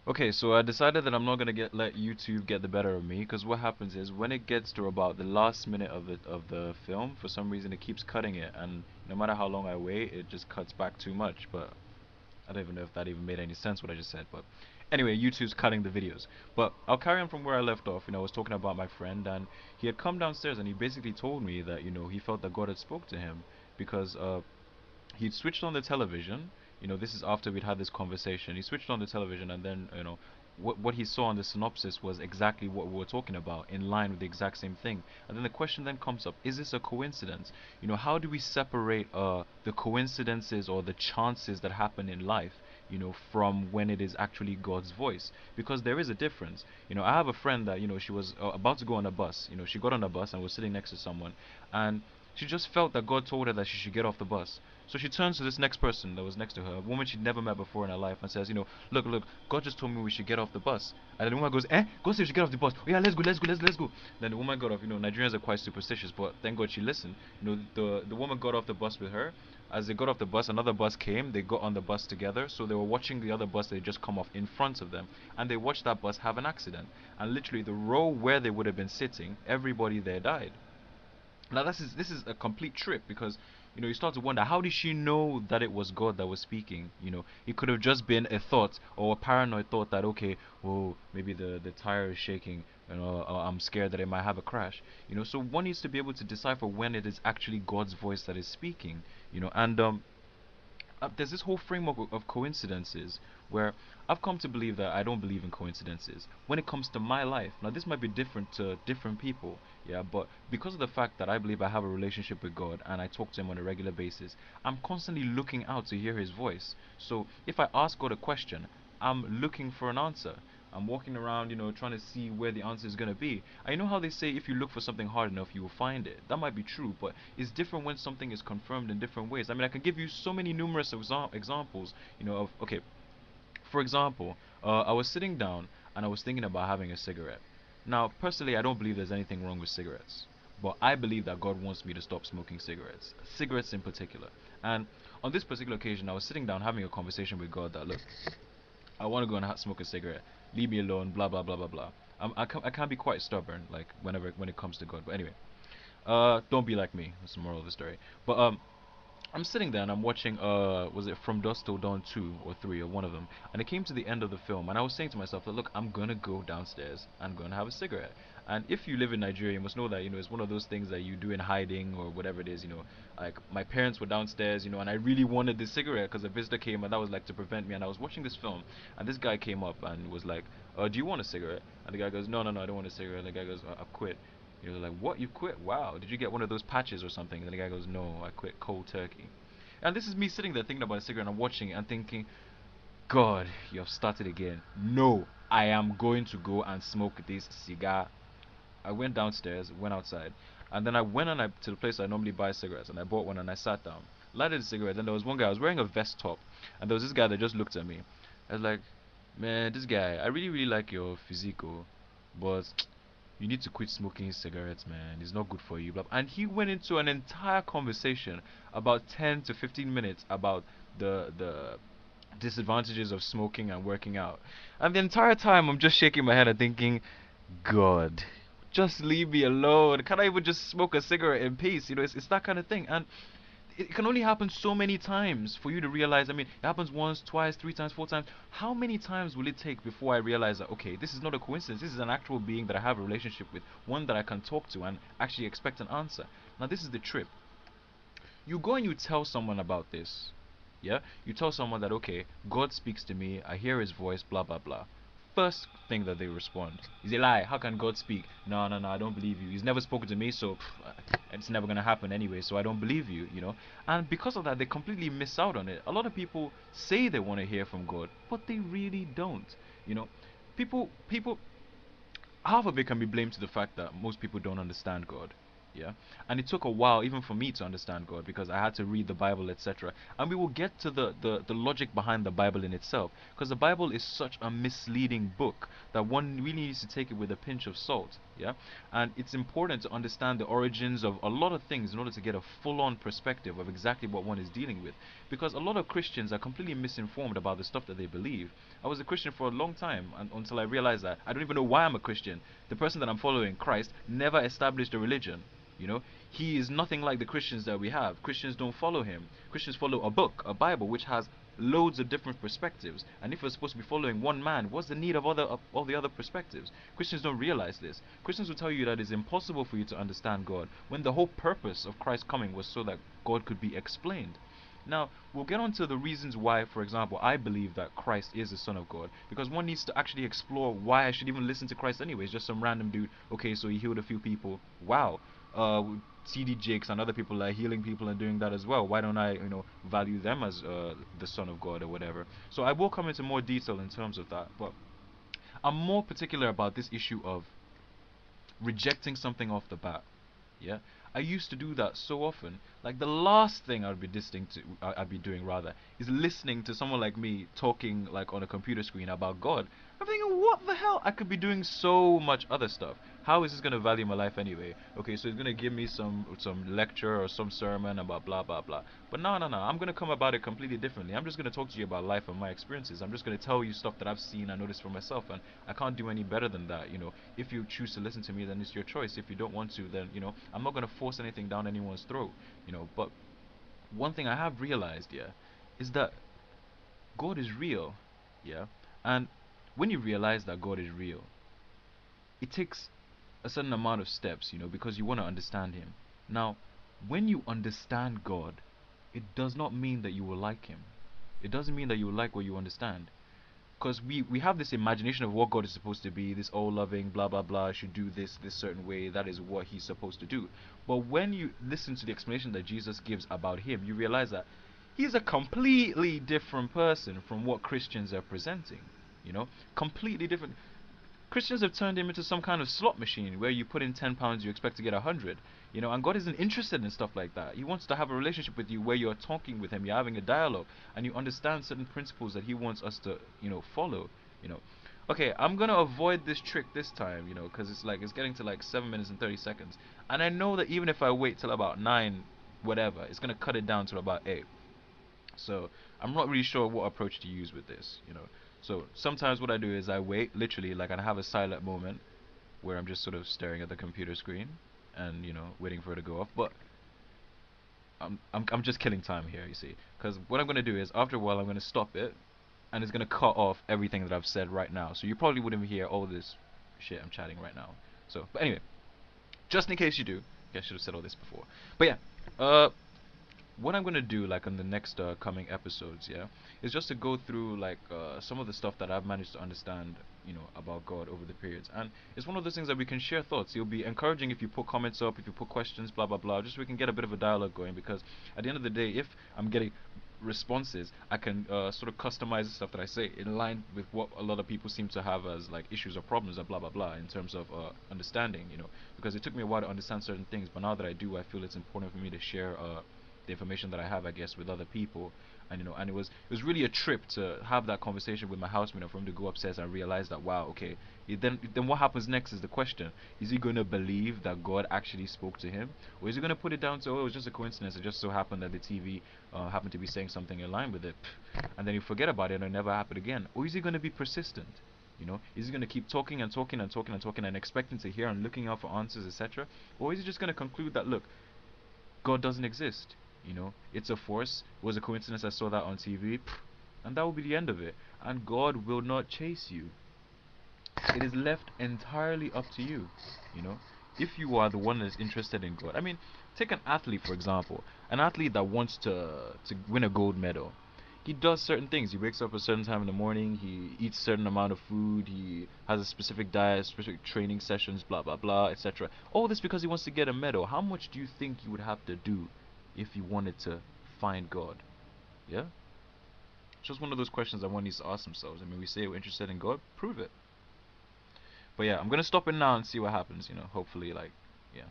Okay, so I decided that I'm not gonna get let YouTube get the better of me, because what happens is when it gets to about the last minute of the film, for some reason it keeps cutting it, and no matter how long I wait, it just cuts back too much. But I don't even know if that even made any sense what I just said. But anyway, YouTube's cutting the videos. But I'll carry on from where I left off. I was talking about my friend, and he had come downstairs, and he basically told me that he felt that God had spoke to him because he'd switched on the television. This is after we'd had this conversation. He switched on the television, and then what he saw on the synopsis was exactly what we were talking about, in line with the exact same thing. And then the question then comes up: is this a coincidence? How do we separate the coincidences or the chances that happen in life? From when it is actually God's voice, because there is a difference. I have a friend that she was about to go on a bus. She got on a bus and was sitting next to someone, and she just felt that God told her that she should get off the bus. So she turns to this next person that was next to her, a woman she'd never met before in her life, and says, look, look, God just told me we should get off the bus. And then the woman goes, eh? God said we should get off the bus. Oh, yeah, let's go, let's go, let's go. Then the woman got off. Nigerians are quite superstitious, but thank God she listened. The woman got off the bus with her. As they got off the bus, another bus came. They got on the bus together. So they were watching the other bus that had just come off in front of them. And they watched that bus have an accident. And literally, the row where they would have been sitting, everybody there died. Now this is a complete trip, because you start to wonder, how did she know that it was God that was speaking? It could have just been a thought, or a paranoid thought that, okay, oh, maybe the tire is shaking, or I'm scared that it might have a crash. So one needs to be able to decipher when it is actually God's voice that is speaking. And there's this whole framework of coincidences, where I've come to believe that I don't believe in coincidences when it comes to my life. Now, this might be different to different people, yeah, but because of the fact that I believe I have a relationship with God and I talk to Him on a regular basis, I'm constantly looking out to hear His voice. So if I ask God a question, I'm looking for an answer. I'm walking around, trying to see where the answer is going to be. I know how they say if you look for something hard enough, you will find it. That might be true, but it's different when something is confirmed in different ways. I mean, I can give you so many numerous examples, of, okay, for example, I was sitting down and I was thinking about having a cigarette. Now, personally, I don't believe there's anything wrong with cigarettes, but I believe that God wants me to stop smoking cigarettes in particular. And on this particular occasion, I was sitting down having a conversation with God that, look, I want to go and smoke a cigarette. Leave me alone. Blah blah blah blah blah. I can be quite stubborn, like when it comes to God. But anyway, don't be like me. That's the moral of the story. But I'm sitting there and I'm watching was it From Dusk Till Dawn 2 or 3 or one of them, and it came to the end of the film and I was saying to myself that, look, I'm gonna go downstairs and gonna have a cigarette. And if you live in Nigeria, you must know that it's one of those things that you do in hiding or whatever it is. Like my parents were downstairs, and I really wanted this cigarette because a visitor came, and that was like to prevent me. And I was watching this film, and this guy came up and was like, "Do you want a cigarette?" And the guy goes, "No, no, no, I don't want a cigarette." And the guy goes, "I've quit." Like, "What? You quit? Wow! Did you get one of those patches or something?" And the guy goes, "No, I quit cold turkey." And this is me sitting there thinking about a cigarette and I'm watching it and thinking, God, you have started again. No, I am going to go and smoke this cigar. I went downstairs, went outside, and then I went to the place I normally buy cigarettes, and I bought one and I sat down, lighted a cigarette. Then there was one guy, I was wearing a vest top, and there was this guy that just looked at me. I was like, man, this guy, I really, really like your physique, oh, but you need to quit smoking cigarettes, man. It's not good for you. And he went into an entire conversation about 10 to 15 minutes about the disadvantages of smoking and working out. And the entire time I'm just shaking my head and thinking, God, just leave me alone. Can I even just smoke a cigarette in peace? It's that kind of thing. And it can only happen so many times for you to realize. I mean, it happens once, twice, three times, four times. How many times will it take before I realize that, okay, this is not a coincidence? This is an actual being that I have a relationship with, one that I can talk to and actually expect an answer. Now, this is the trip. You go and you tell someone about this. Yeah? You tell someone that, okay, God speaks to me, I hear his voice, blah, blah, blah. First thing that they respond is a lie. How can God speak? No, no, no, I don't believe you. He's never spoken to me, so it's never going to happen anyway, so I don't believe you. And because of that, they completely miss out on it. A lot of people say they want to hear from God, but they really don't. You know, people, half of it can be blamed to the fact that most people don't understand God. Yeah, and it took a while even for me to understand God, because I had to read the Bible, etc. And we will get to the logic behind the Bible in itself, because the Bible is such a misleading book that one really needs to take it with a pinch of salt. Yeah, and it's important to understand the origins of a lot of things in order to get a full-on perspective of exactly what one is dealing with. Because a lot of Christians are completely misinformed about the stuff that they believe. I was a Christian for a long time until I realized that I don't even know why I'm a Christian. The person that I'm following, Christ, never established a religion. You know, he is nothing like the Christians that we have. Christians don't follow him. Christians follow a book, a Bible, which has loads of different perspectives. And if we're supposed to be following one man, what's the need of all the other perspectives? Christians don't realize this. Christians will tell you that it's impossible for you to understand God when the whole purpose of Christ coming was so that God could be explained. Now, we'll get on to the reasons why, for example, I believe that Christ is the Son of God. Because one needs to actually explore why I should even listen to Christ anyways. Just some random dude, okay, so he healed a few people. Wow. Uh, TD Jakes and other people are healing people and doing that as well. Why don't I, value them as the Son of God or whatever? So I will come into more detail in terms of that. But I'm more particular about this issue of rejecting something off the bat. Yeah, I used to do that so often. Like the last thing I'd be listening to, I'd be doing rather, is listening to someone like me talking like on a computer screen about God. I'm thinking, what the hell? I could be doing so much other stuff. How is this gonna value my life anyway? Okay, so it's gonna give me some lecture or some sermon about blah blah blah. But no, no, no. I'm gonna come about it completely differently. I'm just gonna talk to you about life and my experiences. I'm just gonna tell you stuff that I've seen and noticed for myself, and I can't do any better than that. If you choose to listen to me, then it's your choice. If you don't want to, then I'm not gonna force anything down anyone's throat. But one thing I have realized, yeah, is that God is real, yeah, and when you realize that God is real, it takes a certain amount of steps, because you want to understand Him. Now, when you understand God, it does not mean that you will like Him. It doesn't mean that you will like what you understand. Because we have this imagination of what God is supposed to be, this all loving, blah blah blah, should do this certain way, that is what He's supposed to do. But when you listen to the explanation that Jesus gives about Him, you realize that He's a completely different person from what Christians are presenting. Completely different. Christians have turned him into some kind of slot machine where you put in £10, you expect to get 100. And God isn't interested in stuff like that. He wants to have a relationship with you where you're talking with Him, you're having a dialogue, and you understand certain principles that He wants us to, follow. You know. Okay, I'm gonna avoid this trick this time, because it's getting to like 7 minutes and 30 seconds, and I know that even if I wait till about 9, whatever, it's gonna cut it down to about 8. So I'm not really sure what approach to use with this. So sometimes what I do is I wait, literally, like I have a silent moment where I'm just sort of staring at the computer screen and waiting for it to go off. But I'm just killing time here, you see, because what I'm gonna do is after a while I'm gonna stop it, and it's gonna cut off everything that I've said right now. So you probably wouldn't hear all this shit I'm chatting right now. So, but anyway, just in case you do, okay, I should have said all this before. But yeah, what I'm gonna do, like on the next coming episodes, yeah, is just to go through like some of the stuff that I've managed to understand, about God over the periods, and it's one of those things that we can share thoughts. It'll be encouraging if you put comments up, if you put questions, blah blah blah, just so we can get a bit of a dialogue going. Because at the end of the day, if I'm getting responses, I can sort of customize the stuff that I say in line with what a lot of people seem to have as like issues or problems and blah blah blah in terms of understanding. Because it took me a while to understand certain things, but now that I do, I feel it's important for me to share the information that I have, I guess, with other people. And and it was really a trip to have that conversation with my housemate, and for him to go upstairs and realize that, wow, okay, then what happens next is the question: is he going to believe that God actually spoke to him, or is he going to put it down to, oh, it was just a coincidence? It just so happened that the TV happened to be saying something in line with it, and then you forget about it and it never happened again? Or is he going to be persistent? Is he going to keep talking and talking and talking and talking and expecting to hear and looking out for answers, etc.? Or is he just going to conclude that, look, God doesn't exist? It's a force. It was a coincidence I saw that on TV, and that will be the end of it. And God will not chase you. It is left entirely up to you. You know, if you are the one that's interested in God. I mean, take an athlete for example. An athlete that wants to win a gold medal. He does certain things. He wakes up a certain time in the morning. He eats a certain amount of food. He has a specific diet, specific training sessions, blah blah blah, etc. All this because he wants to get a medal. How much do you think you would have to do if you wanted to find God? Yeah? It's just one of those questions that one needs to ask themselves. I mean, we say we're interested in God, prove it. But yeah, I'm gonna stop it now and see what happens. Hopefully, like, yeah.